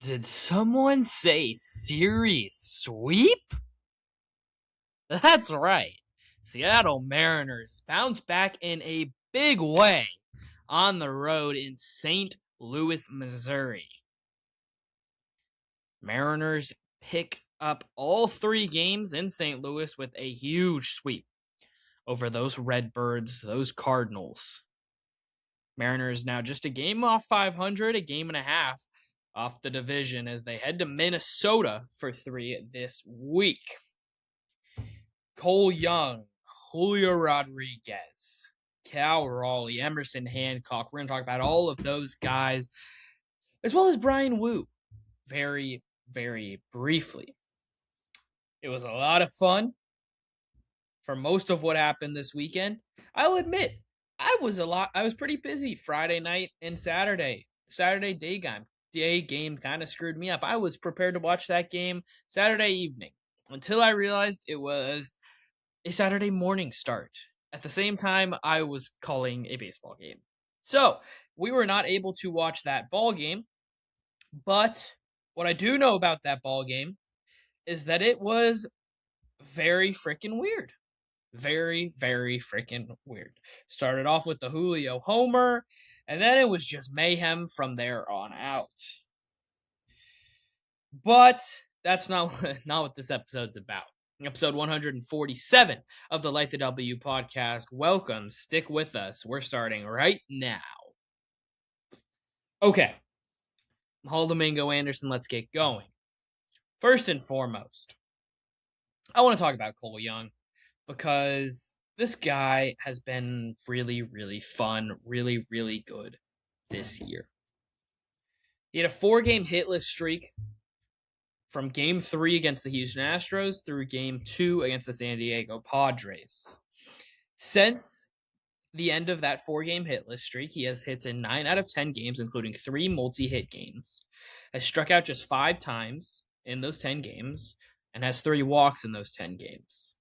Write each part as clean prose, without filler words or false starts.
Did someone say series sweep? That's right. Seattle Mariners bounce back in a big way on the road in St. Louis, Missouri. Mariners pick up all 3 games in St. Louis with a huge sweep over those Redbirds, those Cardinals. Mariners now just a game off 500, a game and a half off the division as they head to Minnesota for 3 this week. Cole Young, Julio Rodriguez, Cal Raleigh, Emerson Hancock. We're going to talk about all of those guys, as well as Brian Wu, very, very briefly. It was a lot of fun for most of what happened this weekend. I'll admit, I was pretty busy Friday night and Saturday. Saturday day game kind of screwed me up. I was prepared to watch that game Saturday evening until I realized it was a Saturday morning start. At the same time, I was calling a baseball game. So, we were not able to watch that ball game, but what I do know about that ball game is that it was very freaking weird. Very, very freaking weird. Started off with the Julio homer, and then it was just mayhem from there on out. But that's not what this episode's about. Episode 147 of the Light the W podcast. Welcome. Stick with us. We're starting right now. Okay. Mahal Domingo Anderson, let's get going. First and foremost, I want to talk about Cole Young because this guy has been really, really fun, really, really good this year. He had a 4-game hitless streak from Game 3 against the Houston Astros through Game 2 against the San Diego Padres. Since the end of that 4-game hitless streak, he has hits in 9 out of 10 games, including 3 multi-hit games, has struck out just 5 times in those 10 games, and has 3 walks in those 10 games.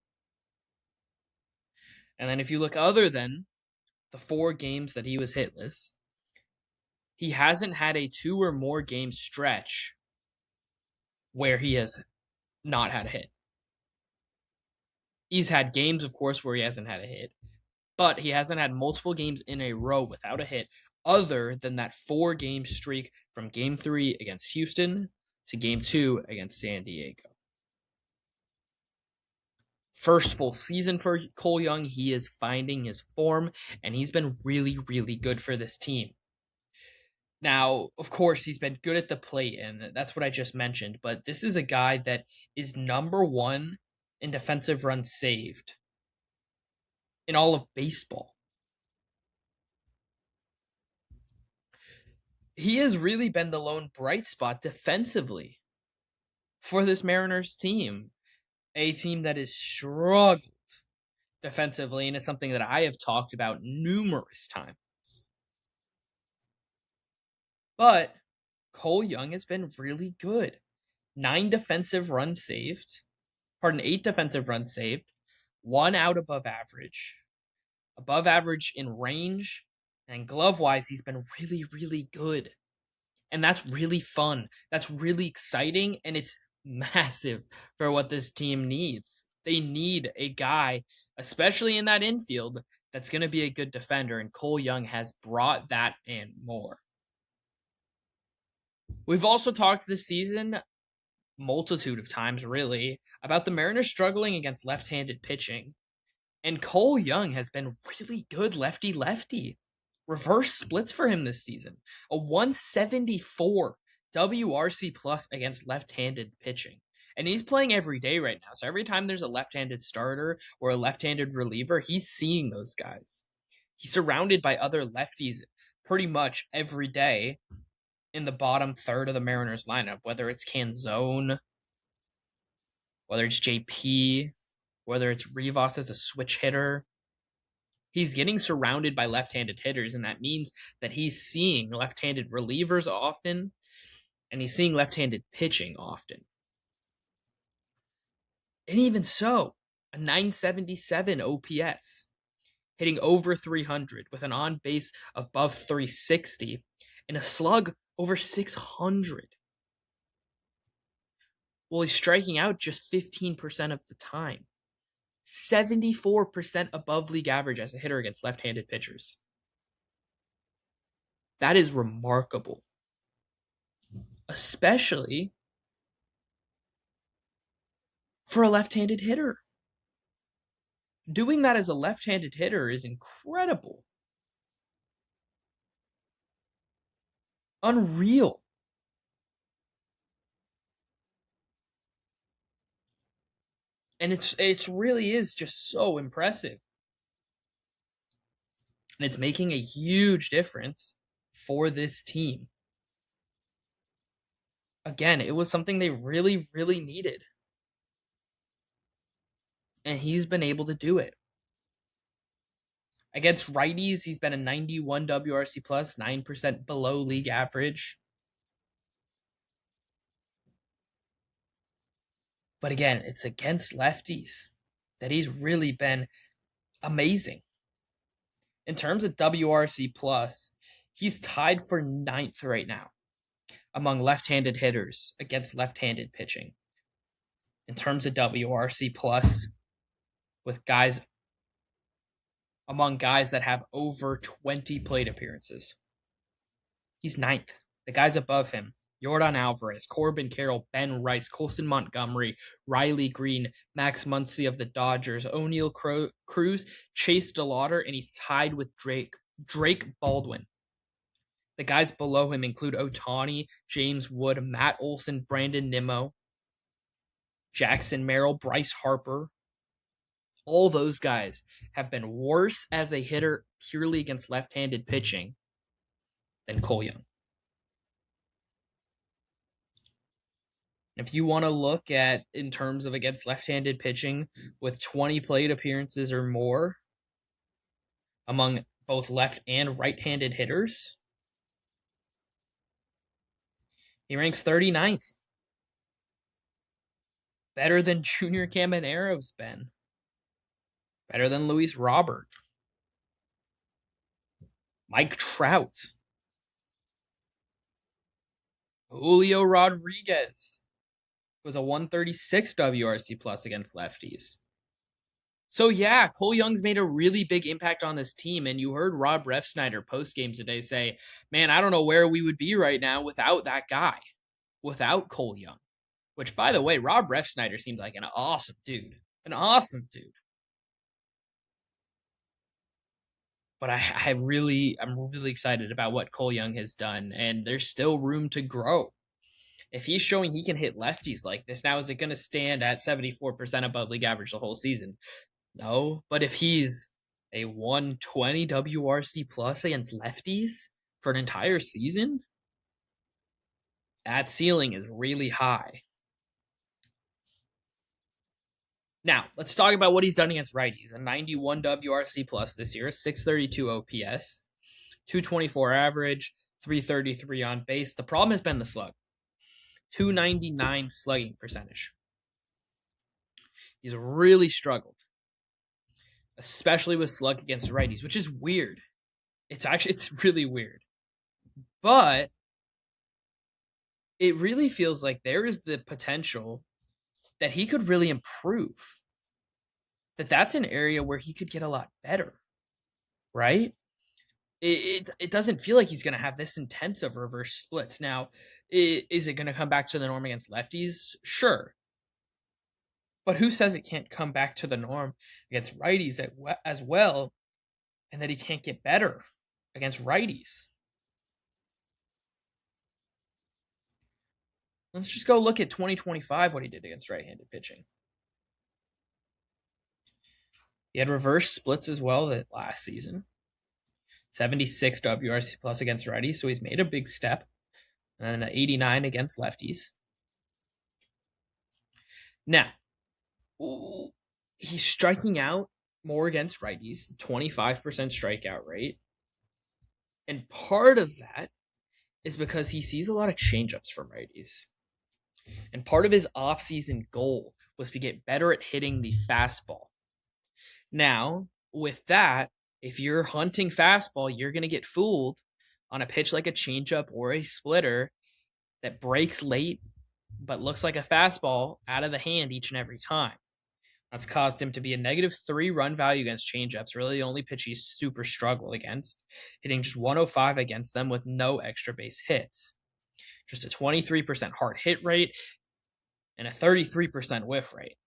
And then if you look other than the 4 games that he was hitless, he hasn't had a 2 or more game stretch where he has not had a hit. He's had games, of course, where he hasn't had a hit, but he hasn't had multiple games in a row without a hit other than that 4-game streak from Game 3 against Houston to Game 2 against San Diego. First full season for Cole Young, he is finding his form, and he's been really, really good for this team. Now, of course, he's been good at the plate, and that's what I just mentioned, but this is a guy that is number 1 in defensive runs saved in all of baseball. He has really been the lone bright spot defensively for this Mariners team, a team that has struggled defensively, and is something that I have talked about numerous times. But Cole Young has been really good. 8 defensive runs saved, 1 out above average in range, and glove-wise, he's been really, really good. And that's really fun. That's really exciting, and it's massive for what this team needs. They need a guy, especially in that infield, that's going to be a good defender, and Cole Young has brought that and more. We've also talked this season, multitude of times really, about the Mariners struggling against left-handed pitching. And Cole Young has been really good lefty-lefty. Reverse splits for him this season. A 174 WRC plus against left-handed pitching. And he's playing every day right now. So every time there's a left-handed starter or a left-handed reliever, he's seeing those guys. He's surrounded by other lefties pretty much every day in the bottom third of the Mariners lineup, whether it's Canzone, whether it's JP, whether it's Rivas as a switch hitter. He's getting surrounded by left-handed hitters, and that means that he's seeing left-handed relievers often, and he's seeing left-handed pitching often. And even so, a 977 OPS, hitting over 300 with an on-base above 360, and a slug over 600. Well, he's striking out just 15% of the time. 74% above league average as a hitter against left-handed pitchers. That is remarkable. Especially for a left-handed hitter. Doing that as a left-handed hitter is incredible. Unreal. And it's really is just so impressive. And it's making a huge difference for this team. Again, it was something they really, really needed. And he's been able to do it. Against righties, he's been a 91 WRC plus, 9% below league average. But again, it's against lefties that he's really been amazing. In terms of WRC plus, he's tied for 9th right now among left-handed hitters against left-handed pitching. In terms of WRC plus, with guys among guys that have over 20 plate appearances. He's 9th. The guys above him, Yordan Alvarez, Corbin Carroll, Ben Rice, Colson Montgomery, Riley Green, Max Muncy of the Dodgers, O'Neill Cruz, Chase DeLauder, and he's tied with Drake Baldwin. The guys below him include Ohtani, James Wood, Matt Olson, Brandon Nimmo, Jackson Merrill, Bryce Harper. All those guys have been worse as a hitter purely against left-handed pitching than Cole Young. If you want to look at in terms of against left-handed pitching with 20 plate appearances or more among both left and right-handed hitters, he ranks 39th. Better than Junior Camanero's been. Better than Luis Robert. Mike Trout. Julio Rodriguez was a 136 WRC plus against lefties. So yeah, Cole Young's made a really big impact on this team, and you heard Rob Refsnyder post-game today say, man, I don't know where we would be right now without that guy, without Cole Young. Which, by the way, Rob Refsnyder seems like an awesome dude. An awesome dude. But I'm really excited about what Cole Young has done, and there's still room to grow. If he's showing he can hit lefties like this, now is it going to stand at 74% above league average the whole season? No, but if he's a 120 WRC plus against lefties for an entire season, that ceiling is really high. Now, let's talk about what he's done against righties. A 91 WRC plus this year, 632 OPS, 224 average, 333 on base. The problem has been the slug. 299 slugging percentage. He's really struggled, especially with slug against righties, which is weird. It's really weird. But it really feels like there is the potential that he could really improve. That's an area where he could get a lot better, right? It doesn't feel like he's going to have this intense of reverse splits. Now, is it going to come back to the norm against lefties? Sure. But who says it can't come back to the norm against righties as well, and that he can't get better against righties? Let's just go look at 2025, what he did against right-handed pitching. He had reverse splits as well that last season. 76 WRC plus against righties, so he's made a big step. And 89 against lefties. Now, he's striking out more against righties, 25% strikeout rate. And part of that is because he sees a lot of changeups from righties. And part of his offseason goal was to get better at hitting the fastball. Now, with that, if you're hunting fastball, you're going to get fooled on a pitch like a changeup or a splitter that breaks late, but looks like a fastball out of the hand each and every time. That's caused him to be a -3 run value against changeups, really the only pitch he's super struggled against, hitting just 105 against them with no extra base hits. Just a 23% hard hit rate and a 33% whiff rate.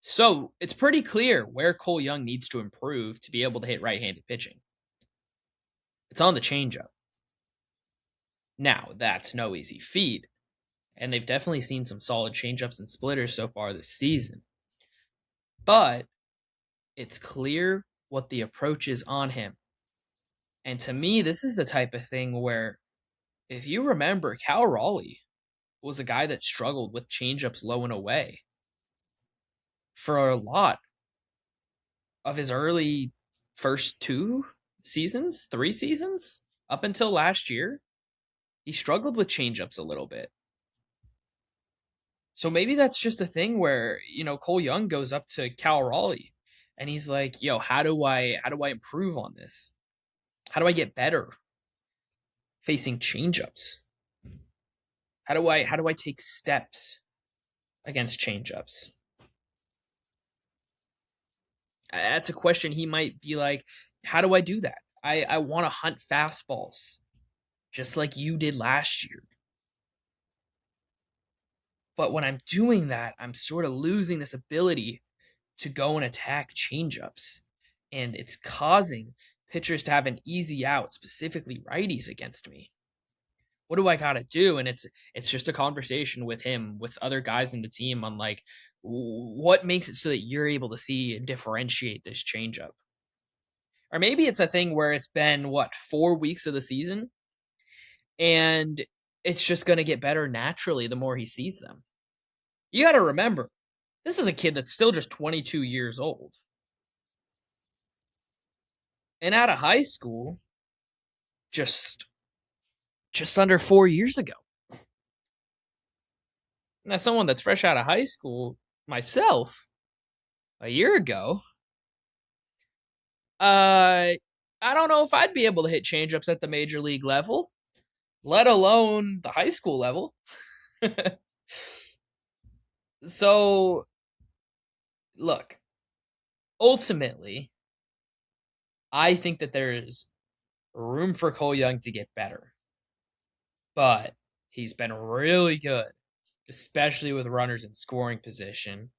So it's pretty clear where Cole Young needs to improve to be able to hit right-handed pitching. It's on the changeup. Now, that's no easy feat, and they've definitely seen some solid changeups and splitters so far this season. But it's clear what the approach is on him. And to me, this is the type of thing where, if you remember, Cal Raleigh was a guy that struggled with changeups low and away for a lot of his early first 3 seasons, up until last year. He struggled with changeups a little bit. So maybe that's just a thing where, Cole Young goes up to Cal Raleigh and he's like, yo, how do I improve on this? How do I get better facing changeups? How do I take steps against changeups? That's a question he might be like, how do I do that? I want to hunt fastballs just like you did last year. But when I'm doing that, I'm sort of losing this ability to go and attack changeups. And it's causing pitchers to have an easy out, specifically righties, against me. What do I got to do? And it's just a conversation with him, with other guys in the team on like, what makes it so that you're able to see and differentiate this changeup? Or maybe it's a thing where it's been, 4 weeks of the season? And it's just going to get better naturally the more he sees them. You got to remember, this is a kid that's still just 22 years old. And out of high school, just under 4 years ago. And as someone that's fresh out of high school myself, a year ago, I don't know if I'd be able to hit changeups at the major league level, let alone the high school level. So, look, ultimately, I think that there is room for Cole Young to get better. But he's been really good, especially with runners in scoring position,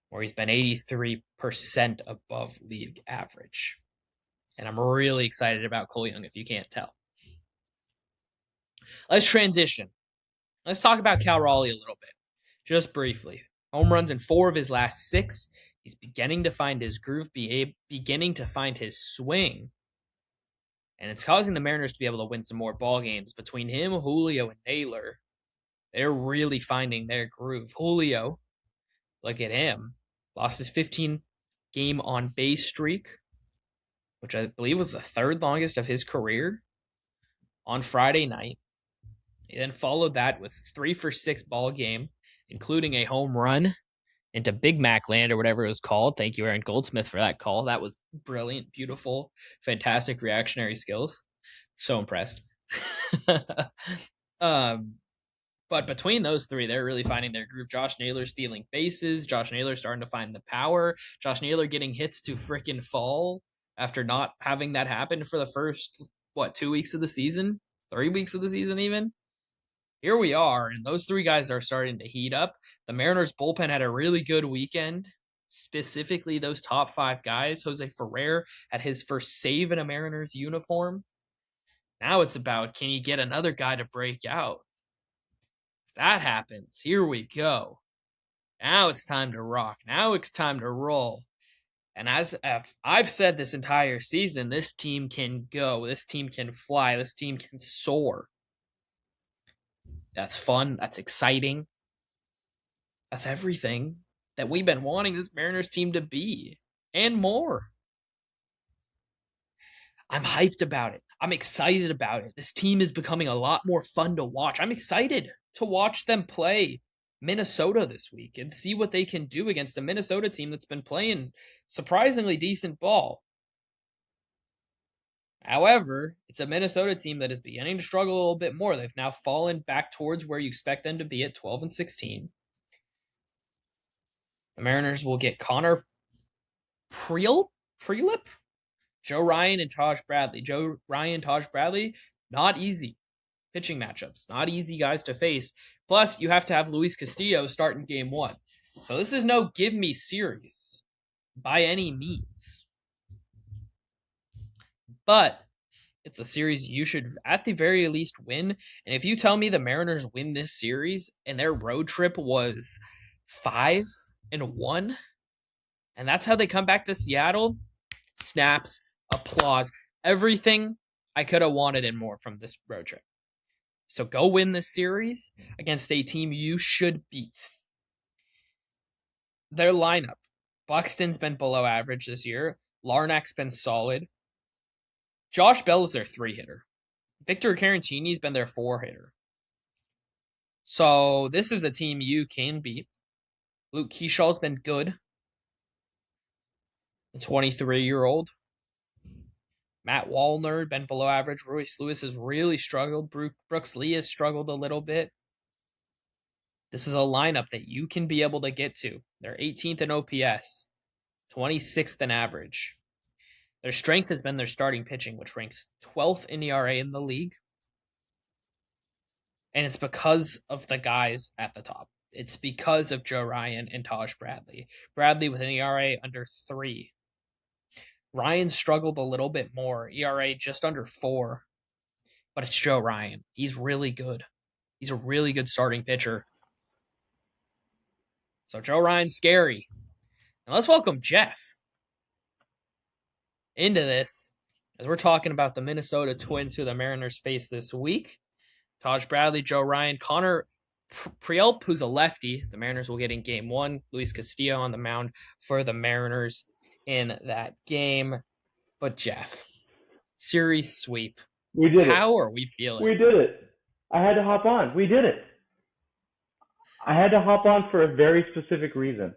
where he's been 83% above league average. And I'm really excited about Cole Young, if you can't tell. Let's transition. Let's talk about Cal Raleigh a little bit, just briefly. Home runs in 4 of his last 6. He's beginning to find his groove, beginning to find his swing. And it's causing the Mariners to be able to win some more ball games. Between him, Julio, and Naylor, they're really finding their groove. Julio, look at him, lost his 15-game on-base streak, which I believe was the 3rd longest of his career, on Friday night. He then followed that with 3 for 6 ball game, including a home run into Big Mac Land or whatever it was called. Thank you, Aaron Goldsmith, for that call. That was brilliant, beautiful, fantastic reactionary skills. So impressed. But between those 3, they're really finding their groove. Josh Naylor stealing bases. Josh Naylor starting to find the power. Josh Naylor getting hits to frickin' fall after not having that happen for the first, 2 weeks of the season? 3 weeks of the season even? Here we are, and those 3 guys are starting to heat up. The Mariners bullpen had a really good weekend, specifically those top 5 guys. Jose Ferrer had his first save in a Mariners uniform. Now it's about, can you get another guy to break out? If that happens, here we go. Now it's time to rock. Now it's time to roll. And as I've said this entire season, this team can go. This team can fly. This team can soar. That's fun. That's exciting. That's everything that we've been wanting this Mariners team to be, and more. I'm hyped about it. I'm excited about it. This team is becoming a lot more fun to watch. I'm excited to watch them play Minnesota this week and see what they can do against a Minnesota team that's been playing surprisingly decent ball. However, it's a Minnesota team that is beginning to struggle a little bit more. They've now fallen back towards where you expect them to be at 12 and 16. The Mariners will get Connor Prelip, Joe Ryan, and Taj Bradley. Joe Ryan, Taj Bradley, not easy pitching matchups, not easy guys to face. Plus, you have to have Luis Castillo start in game 1. So this is no give me series by any means. But it's a series you should, at the very least, win. And if you tell me the Mariners win this series and their road trip was 5-1, and that's how they come back to Seattle, snaps, applause, everything I could have wanted and more from this road trip. So go win this series against a team you should beat. Their lineup. Buxton's been below average this year. Larnach's been solid. Josh Bell is their 3-hitter. Victor Caratini's been their 4-hitter. So this is a team you can beat. Luke Keeshaw's been good. The 23-year-old. Matt Wallner been below average. Royce Lewis has really struggled. Brooks Lee has struggled a little bit. This is a lineup that you can be able to get to. They're 18th in OPS, 26th in average. Their strength has been their starting pitching, which ranks 12th in ERA in the league. And it's because of the guys at the top. It's because of Joe Ryan and Taj Bradley. Bradley with an ERA under 3. Ryan struggled a little bit more, ERA just under 4. But it's Joe Ryan. He's really good. He's a really good starting pitcher. So Joe Ryan's scary. And let's welcome Jeff into this as we're talking about the Minnesota Twins who the Mariners face this week. Taj Bradley, Joe Ryan, Connor Prielp, who's a lefty. The Mariners will get in game 1. Luis Castillo on the mound for the Mariners in that game. But Jeff, series sweep. We did it. How are we feeling? We did it. I had to hop on. We did it. I had to hop on for a very specific reason.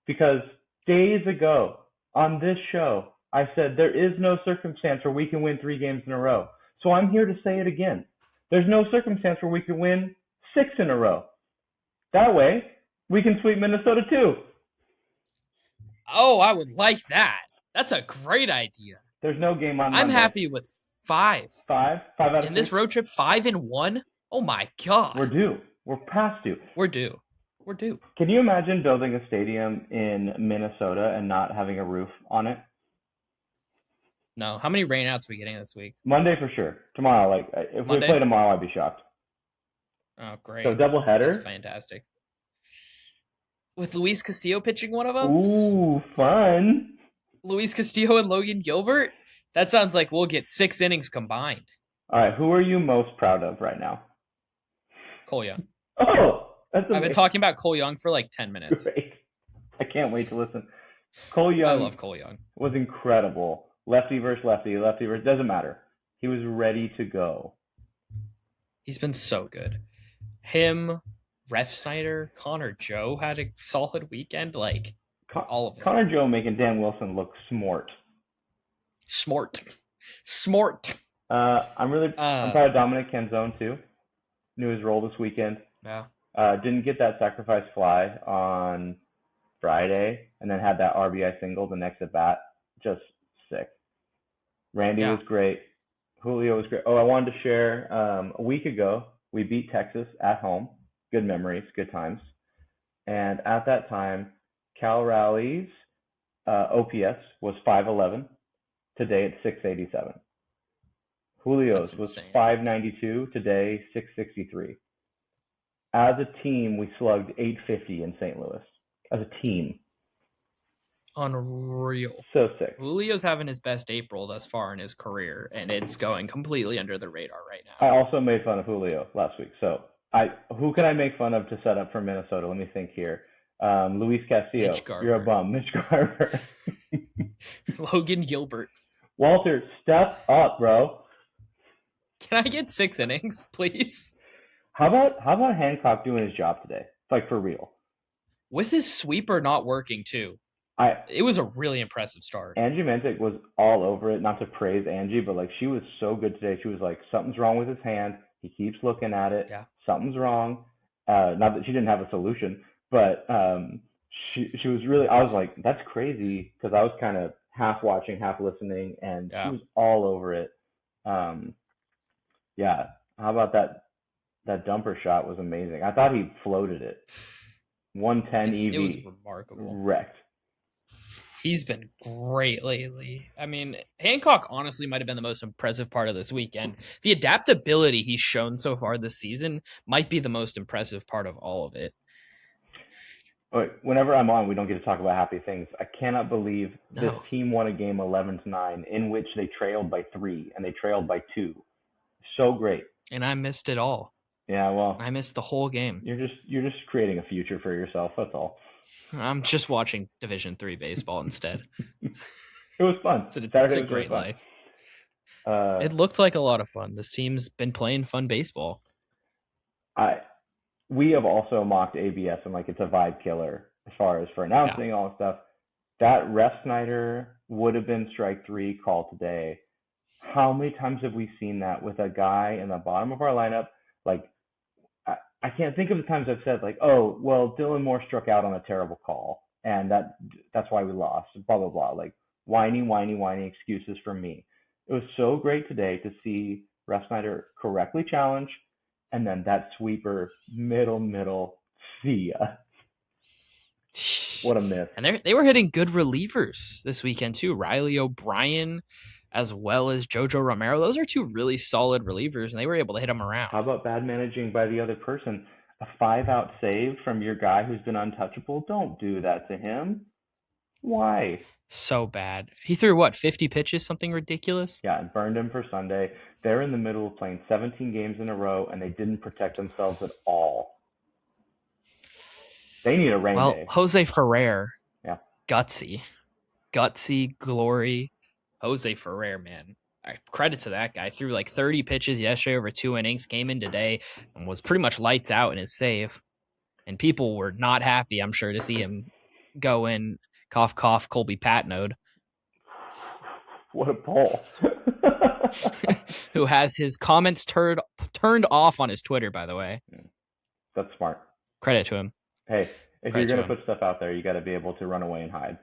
Because days ago on this show, I said there is no circumstance where we can win 3 games in a row. So I'm here to say it again. There's no circumstance where we can win 6 in a row. That way, we can sweep Minnesota too. Oh, I would like that. That's a great idea. There's no game on I'm Monday. happy with 5. 5 out of in this 6? road trip, 5-1. Oh my god. We're due. We're past due. We're due. Can you imagine building a stadium in Minnesota and not having a roof on it? No. How many rainouts are we getting this week? Monday for sure. Tomorrow, if Monday? we play tomorrow, I'd be shocked. Oh, great. So doubleheader. That's fantastic. With Luis Castillo pitching one of them? Ooh, fun. Luis Castillo and Logan Gilbert? That sounds like we'll get 6 innings combined. All right, who are you most proud of right now? Cole Young. Oh, that's amazing. I've been talking about Cole Young for like 10 minutes. Great. I can't wait to listen. Cole Young. I love Cole Young. Was incredible. Lefty versus lefty, doesn't matter. He was ready to go. He's been so good. Him, Ref Snyder, Connor Joe had a solid weekend. Like, all of it. Connor Joe making Dan Wilson look smart. Smart. I'm proud of Dominic Canzone too. Knew his role this weekend. Yeah. Didn't get that sacrifice fly on Friday, and then had that RBI single the next at bat. Just sick. Randy was great. Julio was great. Oh, I wanted to share. A week ago, we beat Texas at home. Good memories, good times. And at that time, Cal Rowley's OPS was 511. Today it's 687. Julio's was 592. Today 663. As a team, we slugged 850 in St. Louis. As a team. Unreal. So sick. Julio's having his best April thus far in his career, and it's going completely under the radar right now. I also made fun of Julio last week. So who can I make fun of to set up for Minnesota? Let me think here. Luis Castillo. You're a bum. Mitch Garver. Logan Gilbert. Walter, step up, bro. Can I get 6 innings, please? How about Hancock doing his job today? Like, for real. With his sweeper not working, too. It was a really impressive start. Angie Mentic was all over it. Not to praise Angie, but like she was so good today. She was like, something's wrong with his hand. He keeps looking at it. Yeah. Something's wrong. Not that she didn't have a solution, but she was really. I was like, that's crazy because I was kind of half watching, half listening, and she Yeah. was all over it. Um, yeah. How about that dumper shot was amazing. I thought he floated it. 110 It was EV remarkable. wrecked. He's been great lately. I mean, Hancock honestly might have been the most impressive part of this weekend. The adaptability he's shown so far this season might be the most impressive part of all of it. Whenever I'm on, we don't get to talk about happy things. I cannot believe this No. team won a game 11-9 in which they trailed by 3 and they trailed by 2. So great. And I missed it all. Yeah, well, I missed the whole game. you're just creating a future for yourself. That's all. I'm just watching Division 3 baseball instead. It was fun. It's a Saturday was great really fun. life. Uh, It looked like a lot of fun. This team's been playing fun baseball. I we have also mocked ABS and like it's a vibe killer as far as for Yeah. announcing all the stuff. That Ref Snyder would have been strike 3 call today. How many times have we seen that with a guy in the bottom of our lineup? Like, I can't think of the times I've said like, oh, well, Dylan Moore struck out on a terrible call, and that's why we lost. Blah blah blah. Like whiny, whiny, whiny excuses from me. It was so great today to see Ref Snyder correctly challenge, and then that sweeper middle. See ya. What a miss. And they were hitting good relievers this weekend too. Riley O'Brien, as well as Jojo Romero. Those are two really solid relievers, and they were able to hit them around. How about bad managing by the other person? A 5-out save from your guy who's been untouchable? Don't do that to him. Why? So bad. He threw what, 50 pitches, something ridiculous? Yeah, and burned him for Sunday. They're in the middle of playing 17 games in a row, and they didn't protect themselves at all. They need a rain day. Jose Ferrer. Yeah. Gutsy glory. Jose Ferrer, man. Credit to that guy. Threw like 30 pitches yesterday over 2 innings, came in today and was pretty much lights out in his save. And people were not happy, I'm sure, to see him go in, cough, cough, Colby Patnode. What a pull. Who has his comments turned off on his Twitter, by the way. That's smart. Credit to him. Hey, if you're going to put stuff out there, you got to be able to run away and hide.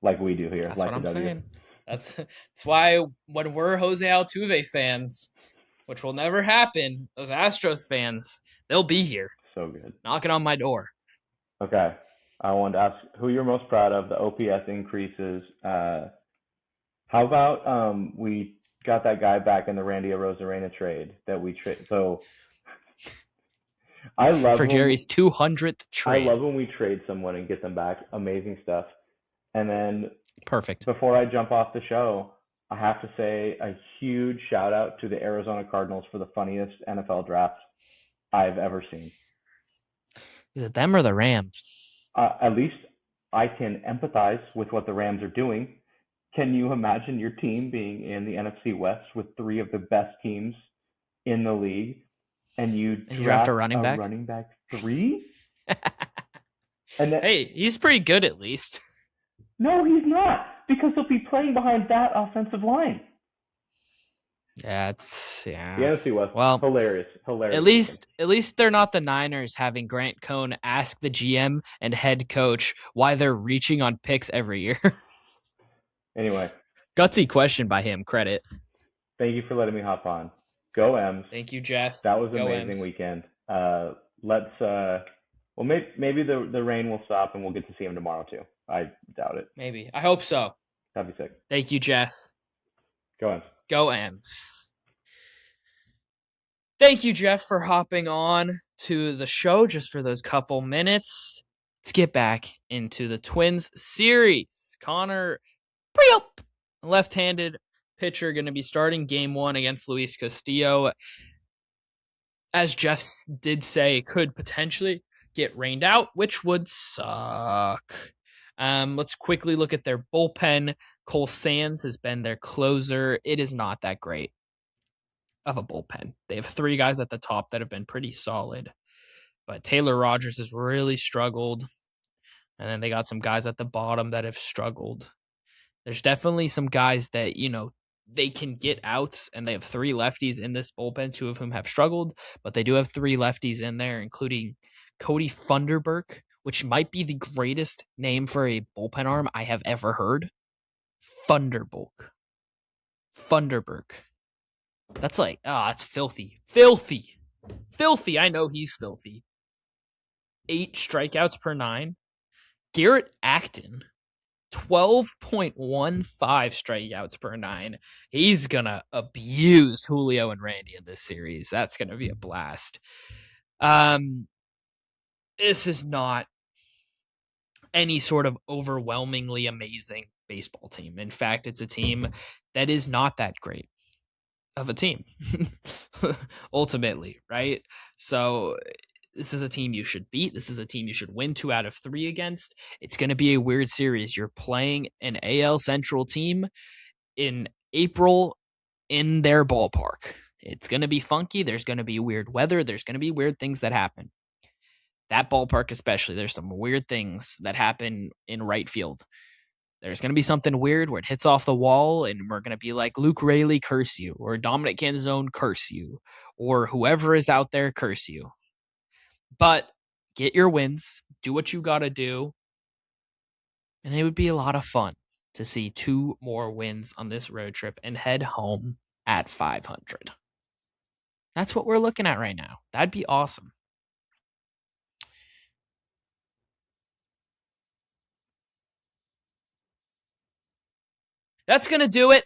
Like we do here. That's like what I'm saying. That's why when we're Jose Altuve fans, which will never happen, those Astros fans, they'll be here. So good. Knocking on my door. Okay. I wanted to ask who you're most proud of, the OPS increases. How about we got that guy back in the Randy Arozarena trade that we trade. So I love for Jerry's 200th trade. I love when we trade someone and get them back. Amazing stuff. And then perfect. Before I jump off the show, I have to say a huge shout out to the Arizona Cardinals for the funniest NFL draft I've ever seen. Is it them or the Rams? At least I can empathize with what the Rams are doing. Can you imagine your team being in the NFC West with 3 of the best teams in the league, and you draft a running back? Running back 3? Hey, he's pretty good at least. No, he's not, because he'll be playing behind that offensive line. Yeah, it's The NFC West. Well, hilarious. At least they're not the Niners having Grant Cohn ask the GM and head coach why they're reaching on picks every year. Anyway, gutsy question by him. Credit. Thank you for letting me hop on. Go M's. Thank you, Jeff. That was an amazing weekend. Let's maybe the rain will stop and we'll get to see him tomorrow too. I doubt it. Maybe. I hope so. That'd be sick. Thank you, Jeff. Go M's. Go M's. Thank you, Jeff, for hopping on to the show just for those couple minutes. Let's get back into the Twins series. Connor Priop, left-handed pitcher, going to be starting game 1 against Luis Castillo. As Jeff did say, could potentially get rained out, which would suck. Let's quickly look at their bullpen. Cole Sands has been their closer. It is not that great of a bullpen. They have 3 guys at the top that have been pretty solid. But Taylor Rogers has really struggled. And then they got some guys at the bottom that have struggled. There's definitely some guys that, they can get outs, and they have 3 lefties in this bullpen, 2 of whom have struggled, but they do have 3 lefties in there, including Cody Funderburk, which might be the greatest name for a bullpen arm I have ever heard. Funderburk. That's like, that's filthy. Filthy. Filthy. I know he's filthy. 8 strikeouts per 9. Garrett Acton, 12.15 strikeouts per 9. He's going to abuse Julio and Randy in this series. That's going to be a blast. This is not any sort of overwhelmingly amazing baseball team. In fact, it's a team that is not that great of a team, ultimately, right? So this is a team you should beat. This is a team you should win 2 out of 3 against. It's going to be a weird series. You're playing an AL Central team in April in their ballpark. It's going to be funky. There's going to be weird weather. There's going to be weird things that happen. That ballpark especially, there's some weird things that happen in right field. There's going to be something weird where it hits off the wall, and we're going to be like, Luke Raley, curse you, or Dominic Canzone, curse you, or whoever is out there, curse you. But get your wins, do what you got to do, and it would be a lot of fun to see 2 more wins on this road trip and head home at 500. That's what we're looking at right now. That'd be awesome. That's going to do it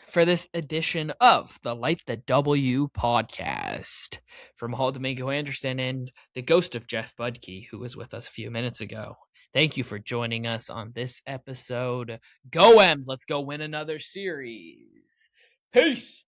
for this edition of the Light the W podcast. From Mahal Domingo Anderson and the ghost of Jeff Budke, who was with us a few minutes ago. Thank you for joining us on this episode. Go M's, let's go win another series. Peace.